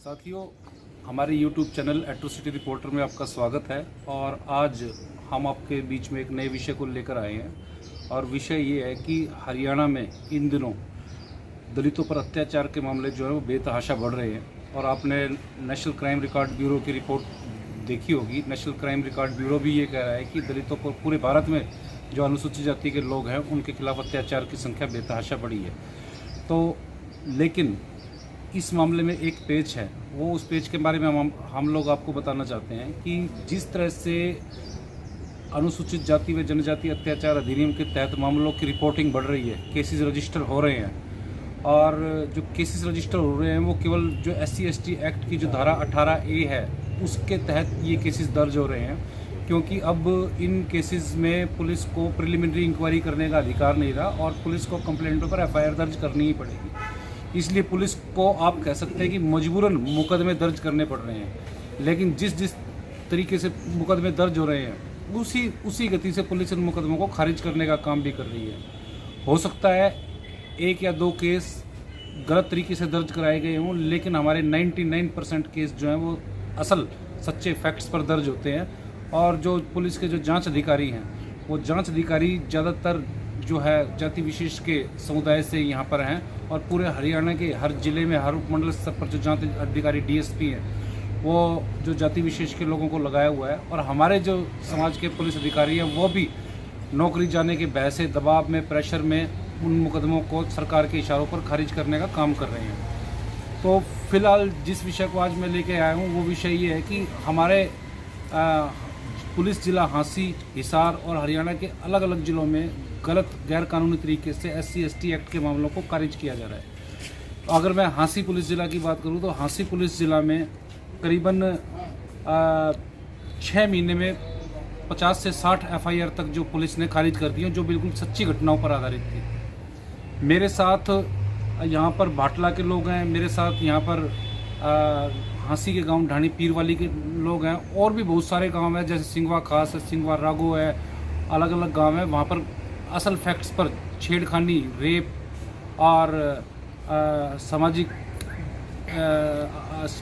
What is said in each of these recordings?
साथियों, हमारे YouTube channel atrocity reporter में आपका स्वागत है। और आज हम आपके बीच में एक नए विषय को लेकर आए हैं और विषय ये है कि हरियाणा में इन दिनों दलितों पर अत्याचार के मामले जो है वो बेतहाशा बढ़ रहे हैं। और आपने नेशनल क्राइम रिकॉर्ड ब्यूरो की रिपोर्ट देखी होगी। नेशनल क्राइम रिकॉर्ड ब्यूरो भी ये कह रहा है कि दलितों पर पूरे भारत में जो अनुसूचित जाति के लोग हैं उनके खिलाफ अत्याचार की संख्या बेतहाशा बढ़ी है। तो लेकिन इस मामले में एक पेच है, वो उस पेच के बारे में हम लोग आपको बताना चाहते हैं कि जिस तरह से अनुसूचित जाति व जनजाति अत्याचार अधिनियम के तहत मामलों की रिपोर्टिंग बढ़ रही है, केसेस रजिस्टर हो रहे हैं। और जो केसेस रजिस्टर हो रहे हैं वो केवल जो SC/ST एक्ट की जो धारा 18A है उसके तहत ये केसेस दर्ज हो रहे हैं, क्योंकि अब इन केसेस में पुलिस को प्रिलिमिनरी इंक्वायरी करने का अधिकार नहीं रहा और पुलिस को कंप्लेंटों पर FIR दर्ज करनी ही पड़ेगी। इसलिए पुलिस को आप कह सकते हैं कि मजबूरन मुकदमे दर्ज करने पड़ रहे हैं। लेकिन जिस तरीके से मुकदमे दर्ज हो रहे हैं उसी गति से पुलिस इन मुकदमों को खारिज करने का काम भी कर रही है। हो सकता है एक या दो केस गलत तरीके से दर्ज कराए गए हों, लेकिन हमारे 99% केस जो हैं वो असल सच्चे फैक्ट्स पर दर्ज होते हैं। और जो पुलिस के जो जांच अधिकारी हैं वो जांच अधिकारी ज़्यादातर जो है जाति विशेष के समुदाय से यहाँ पर हैं। और पूरे हरियाणा के हर जिले में हर उपमंडल स्तर पर जो जांच अधिकारी DSP हैं वो जो जाति विशेष के लोगों को लगाया हुआ है। और हमारे जो समाज के पुलिस अधिकारी हैं वो भी नौकरी जाने के बहसे दबाव में प्रेशर में उन मुकदमों को सरकार के इशारों पर खारिज करने का काम कर रहे हैं। तो फिलहाल जिस विषय को आज मैं लेके आया हूँ वो विषय ये है कि हमारे पुलिस जिला हांसी, हिसार और हरियाणा के अलग अलग जिलों में गलत गैर कानूनी तरीके से SC/ST एक्ट के मामलों को खारिज किया जा रहा है। तो अगर मैं हांसी पुलिस ज़िला की बात करूं तो हांसी पुलिस ज़िला में करीबन 6 महीने में 50 से 60 FIR तक जो पुलिस ने खारिज कर दी हैं, जो बिल्कुल सच्ची घटनाओं पर आधारित थी। मेरे साथ यहाँ पर भाटला के लोग हैं, मेरे साथ यहाँ पर हांसी के गांव ढाणी पीरवाली के लोग हैं, और भी बहुत सारे गांव हैं जैसे सिंगवा खास है, सिंगवा रागो है, अलग अलग गांव हैं। वहाँ पर असल फैक्ट्स पर छेड़खानी, रेप और सामाजिक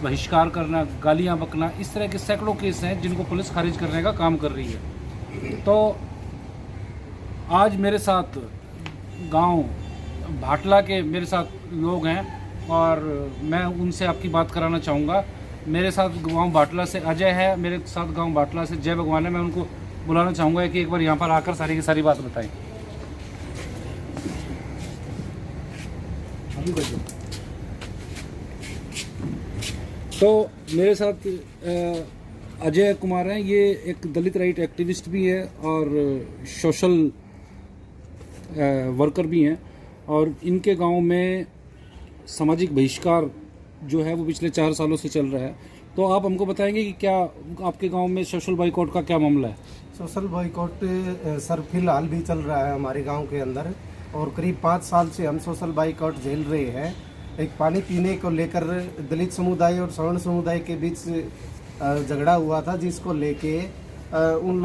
बहिष्कार करना, गालियाँ बकना, इस तरह के सैकड़ों केस हैं जिनको पुलिस खारिज करने का काम कर रही है। तो आज मेरे साथ गांव भाटला के मेरे साथ लोग हैं और मैं उनसे आपकी बात कराना चाहूँगा। मेरे साथ गांव भाटला से अजय है, मेरे साथ गांव भाटला से जय भगवान है। मैं उनको बुलाना चाहूँगा कि एक बार यहाँ पर आकर सारी की सारी बात बताएं। तो मेरे साथ अजय कुमार हैं, ये एक दलित राइट एक्टिविस्ट भी है और सोशल वर्कर भी हैं। और इनके गांव में सामाजिक बहिष्कार जो है वो पिछले 4 सालों से चल रहा है। तो आप हमको बताएंगे कि क्या आपके गांव में सोशल बाइकआउट का क्या मामला है? सोशल बाइकआउट सर फिलहाल भी चल रहा है हमारे गांव के अंदर, और करीब 5 साल से हम सोशल बाइकआउट झेल रहे हैं। एक पानी पीने को लेकर दलित समुदाय और सवर्ण समुदाय के बीच झगड़ा हुआ था, जिसको लेके हम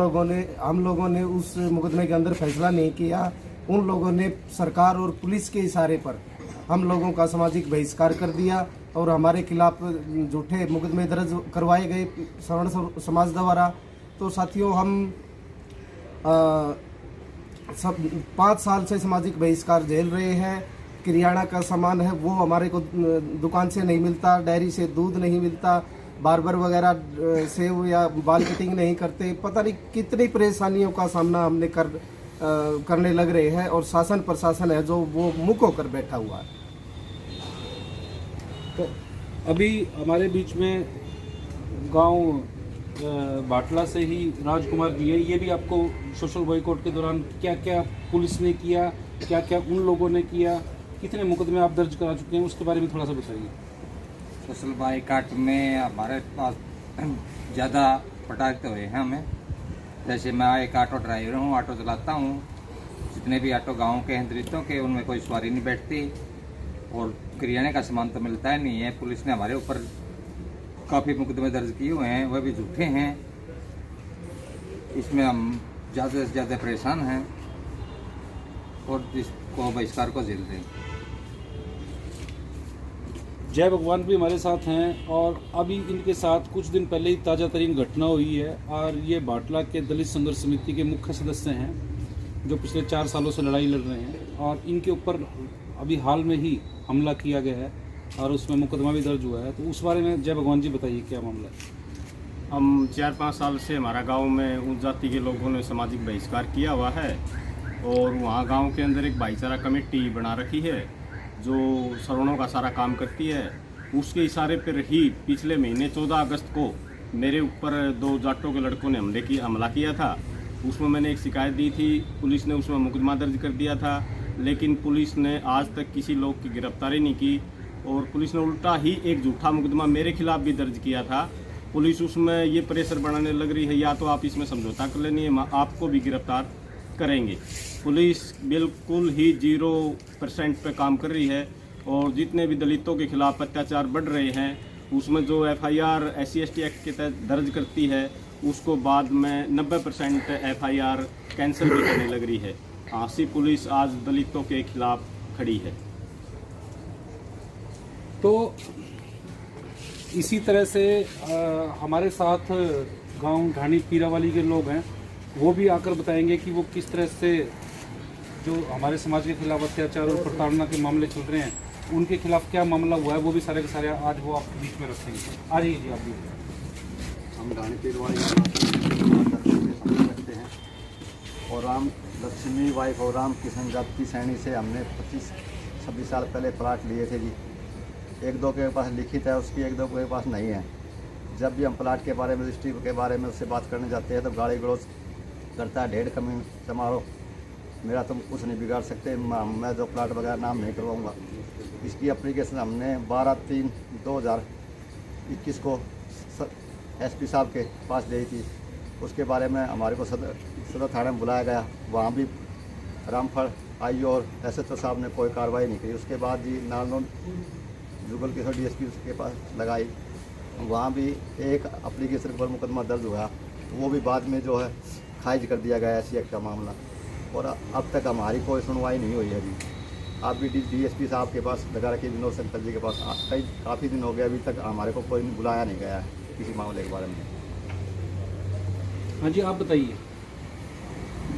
लोगों ने उस मुकदमे के अंदर फैसला नहीं किया। उन लोगों ने सरकार और पुलिस के इशारे पर हम लोगों का सामाजिक बहिष्कार कर दिया और हमारे खिलाफ झूठे मुकदमे दर्ज करवाए गए सवर्ण समाज द्वारा। तो साथियों, हम सब 5 साल से सामाजिक बहिष्कार झेल रहे हैं। किराना का सामान है वो हमारे को दुकान से नहीं मिलता, डेयरी से दूध नहीं मिलता, बार्बर वगैरह से वो या बाल कटिंग नहीं करते। पता नहीं कितनी परेशानियों का सामना हमने करने लग रहे हैं, और शासन प्रशासन है जो वो मुँह होकर बैठा हुआ है। तो अभी हमारे बीच में गांव भाटला से ही राजकुमार जी है। ये भी आपको सोशल बॉयकॉट के दौरान क्या क्या पुलिस ने किया, क्या क्या उन लोगों ने किया, कितने मुकदमे आप दर्ज करा चुके हैं, उसके बारे में थोड़ा सा बताइए। सोशल बाइकआउट में हमारे पास ज़्यादा प्रताड़ित हुए हैं हमें। जैसे मैं एक ऑटो ड्राइवर हूँ, ऑटो चलाता हूँ। जितने भी ऑटो गाँव के हैं दलितों के, उनमें कोई सवारी नहीं बैठती और किराने का सामान तो मिलता ही नहीं है। पुलिस ने हमारे ऊपर काफ़ी मुकदमे दर्ज किए हुए हैं, वह भी झूठे हैं। इसमें हम ज़्यादा से ज़्यादा परेशान हैं और इसको बहिष्कार को झेल रहे हैं। जय भगवान भी हमारे साथ हैं और अभी इनके साथ कुछ दिन पहले ही ताज़ा तरीन घटना हुई है और ये बाटला के दलित संघर्ष समिति के मुख्य सदस्य हैं जो पिछले 4 सालों से लड़ाई लड़ रहे हैं और इनके ऊपर अभी हाल में ही हमला किया गया है और उसमें मुकदमा भी दर्ज हुआ है। तो उस बारे में जय भगवान जी बताइए क्या मामला है। हम 4-5 साल से हमारा गांव में उस जाति के लोगों ने सामाजिक बहिष्कार किया हुआ है और वहाँ गांव के अंदर एक भाईचारा कमेटी बना रखी है जो सवर्णों का सारा काम करती है। उसके इशारे पर ही पिछले महीने 14 अगस्त को मेरे ऊपर 2 जाटों के लड़कों ने हमला किया था। उसमें मैंने एक शिकायत दी थी, पुलिस ने उसमें मुकदमा दर्ज कर दिया था, लेकिन पुलिस ने आज तक किसी लोग की गिरफ्तारी नहीं की और पुलिस ने उल्टा ही एक झूठा मुकदमा मेरे खिलाफ भी दर्ज किया था। पुलिस उसमें ये प्रेशर बनाने लग रही है या तो आप इसमें समझौता कर लेनी है, आपको भी गिरफ्तार करेंगे। पुलिस बिल्कुल ही 0% पे काम कर रही है और जितने भी दलितों के खिलाफ अत्याचार बढ़ रहे हैं उसमें जो FIR SC/ST एक्ट के तहत दर्ज करती है उसको बाद में 90% FIR कैंसिल भी करने लग रही है। आसी पुलिस आज दलितों के खिलाफ खड़ी है। तो इसी तरह से हमारे साथ गांव ढाणी पीरावाली के लोग हैं, वो भी आकर बताएंगे कि वो किस तरह से जो हमारे समाज के खिलाफ अत्याचार और प्रताड़ना के मामले चल रहे हैं उनके खिलाफ क्या मामला हुआ है, वो भी सारे के सारे आज वो आपके बीच में रखेंगे। आ जाइए जी आप भी। हम ढाणी पीरवाली रखते हैं और राम लक्ष्मी वाइफ और राम किशन जाति सैनी से हमने 25-26 साल पहले प्लाट लिए थे जी। 1-2 के पास लिखित है उसकी, 1-2 के पास नहीं है। जब भी हम प्लाट के बारे में रजिस्ट्री के बारे में उससे बात करने जाते हैं तो गाली गलौज करता है, ढेर कमी समारोह, मेरा तुम कुछ नहीं बिगाड़ सकते, मैं जो प्लाट वगैरह नाम नहीं करवाऊँगा। इसकी एप्लीकेशन हमने 12/3/2021 को SP साहब के पास दी थी। उसके बारे में हमारे को सदर थाने में बुलाया गया, वहाँ भी रामफल आई और SHO साहब ने कोई कार्रवाई नहीं की। उसके बाद जी नालनों जुगल किशोर DSP के पास लगाई, वहाँ भी एक एप्लीकेशन पर मुकदमा दर्ज हुआ, वो भी बाद में जो है खारिज कर दिया गया SC एक्ट का मामला और अब तक हमारी कोई सुनवाई नहीं हुई है अभी। आप भी DSP साहब के पास लगा रखी, विनोद शंकर जी के पास काफ़ी दिन हो गया, अभी तक हमारे को कोई बुलाया नहीं गया है किसी मामले के बारे में। हाँ जी आप बताइए।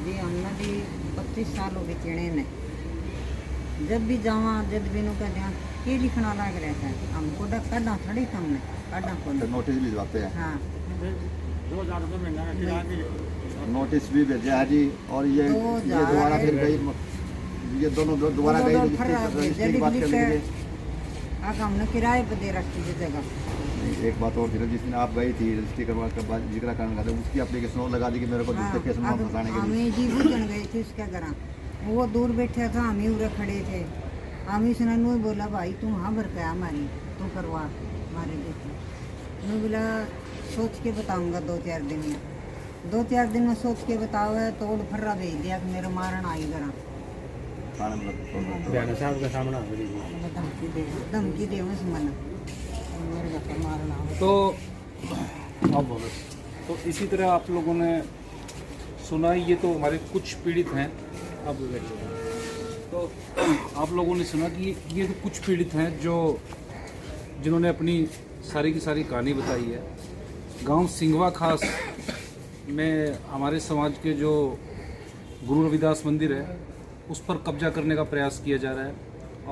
जी हमने भी 25 साल हो गए चिड़े ने, जब भी जावा जब भी नु का ध्यान ये लिखना लग रहता है हमको काढ़ा थोड़ी हमने काढ़ा को नोटिस भी भिजवाते हैं। हाँ नोटिस भी भेजा है जी और ये दोबारा फिर गई, ये दोनों दोबारा गई रजिस्ट्री की बात करने के लिए। हमने किराए पर दे रखी थी जगह। एक बात और थी, जिस दिन आप गई थी रजिस्ट्री करवा कर जिक्र करने का, उसकी एप्लीकेशन और लगा दी कि मेरे को दूसरे केस में फंसाने के लिए। हमें जी बुझन गए थे उसका करा, वो दूर बैठा था, हम ही उरे खड़े थे। हम ही सुना नु बोला भाई तुम हाँ भर क्या हमारी तू करवा हमारे बेटे नु बोला सोच के बताऊंगा 2-4 दिन में। 2-4 दिन में सोच के बताओ है तोड़ फर्रा भेज दिया कि मेरा मारन आई करा साहब का सामना धमकी दे मन मेरे घर मारना। तो आप बोलो। तो इसी तरह आप लोगों ने सुना, ये तो हमारे कुछ पीड़ित हैं। आप तो आप लोगों ने सुना कि ये तो कुछ पीड़ित हैं जिन्होंने अपनी सारी की सारी कहानी बताई है। गांव सिंघवा खास में हमारे समाज के जो गुरु रविदास मंदिर है उस पर कब्जा करने का प्रयास किया जा रहा है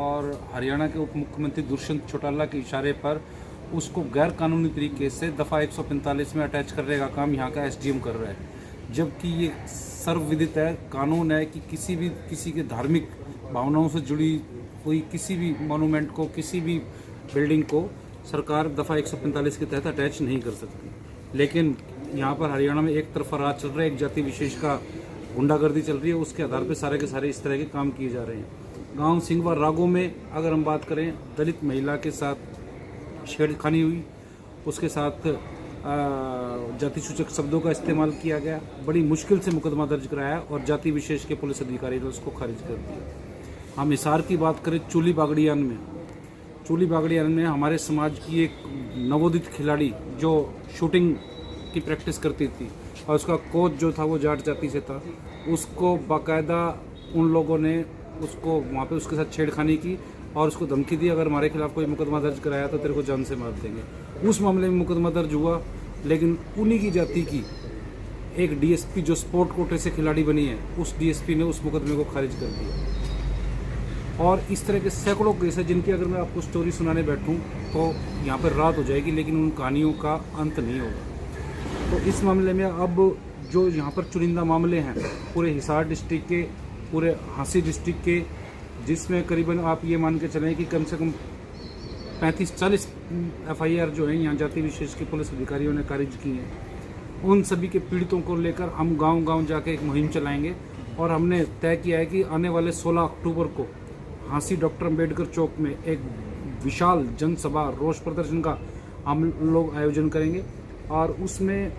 और हरियाणा के उप मुख्यमंत्री दुष्यंत चौटाला के इशारे पर उसको गैर कानूनी तरीके से दफ़ा 145 में अटैच करने का काम यहाँ का SDM कर रहा है, जबकि ये सर्वविदित है, कानून है कि किसी के धार्मिक भावनाओं से जुड़ी हुई किसी भी मोनूमेंट को, किसी भी बिल्डिंग को सरकार दफ़ा 145 के तहत अटैच नहीं कर सकती। लेकिन यहाँ पर हरियाणा में एक तरफा राज चल रहा है, एक जाति विशेष का गुंडागर्दी चल रही है, उसके आधार पर सारे के सारे इस तरह के काम किए जा रहे हैं। गांव सिंघवा रागों में अगर हम बात करें, दलित महिला के साथ छेड़खानी हुई, उसके साथ जाति सूचक शब्दों का इस्तेमाल किया गया, बड़ी मुश्किल से मुकदमा दर्ज कराया और जाति विशेष के पुलिस अधिकारी ने उसको खारिज कर दिया। हम हिसार की बात करें, चूली बागड़ियान में हमारे समाज की एक नवोदित खिलाड़ी जो शूटिंग की प्रैक्टिस करती थी और उसका कोच जो था वो जाट जाति से था, उसको बाकायदा उन लोगों ने उसको वहाँ पे उसके साथ छेड़खानी की और उसको धमकी दी अगर हमारे खिलाफ कोई मुकदमा दर्ज कराया तो तेरे को जान से मार देंगे। उस मामले में मुकदमा दर्ज हुआ, लेकिन उन्हीं की जाति की एक डीएसपी जो स्पोर्ट कोटे से खिलाड़ी बनी है, उस डीएसपी ने उस मुकदमे को खारिज कर दिया। और इस तरह के सैकड़ों केस है जिनकी अगर मैं आपको स्टोरी सुनाने बैठूं तो यहाँ पर रात हो जाएगी, लेकिन उन कहानियों का अंत नहीं होगा। तो इस मामले में अब जो यहाँ पर चुनिंदा मामले हैं पूरे हिसार डिस्ट्रिक्ट के, पूरे हाँसी डिस्ट्रिक्ट के, जिसमें करीबन आप ये मान के चलें कि कम से कम 35-40 FIR जो हैं यहाँ जाति विशेष के पुलिस अधिकारियों ने खारिज की हैं, उन सभी के पीड़ितों को लेकर हम गांव-गांव जाके एक मुहिम चलाएंगे। और हमने तय किया है कि आने वाले 16 अक्टूबर को हाँसी डॉक्टर अम्बेडकर चौक में एक विशाल जनसभा रोष प्रदर्शन का हम लोग आयोजन करेंगे। और उसमें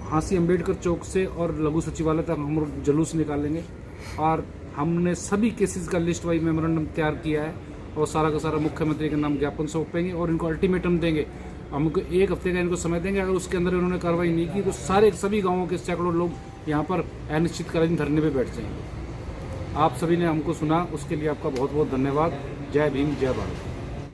हाँसी अम्बेडकर चौक से और लघु सचिवालय तक हम लोग जुलूस निकालेंगे। और हमने सभी केसेस का लिस्ट वाइज मेमोरेंडम तैयार किया है और सारा का सारा मुख्यमंत्री के नाम ज्ञापन सौंपेंगे और इनको अल्टीमेटम देंगे। हमको 1 हफ्ते का इनको समय देंगे। अगर उसके अंदर इन्होंने कार्रवाई नहीं की तो सभी गाँवों के सैकड़ों लोग यहाँ पर अनिश्चितकालीन धरने पे बैठ जाएंगे। आप सभी ने हमको सुना, उसके लिए आपका बहुत बहुत धन्यवाद। जय भीम, जय भारत।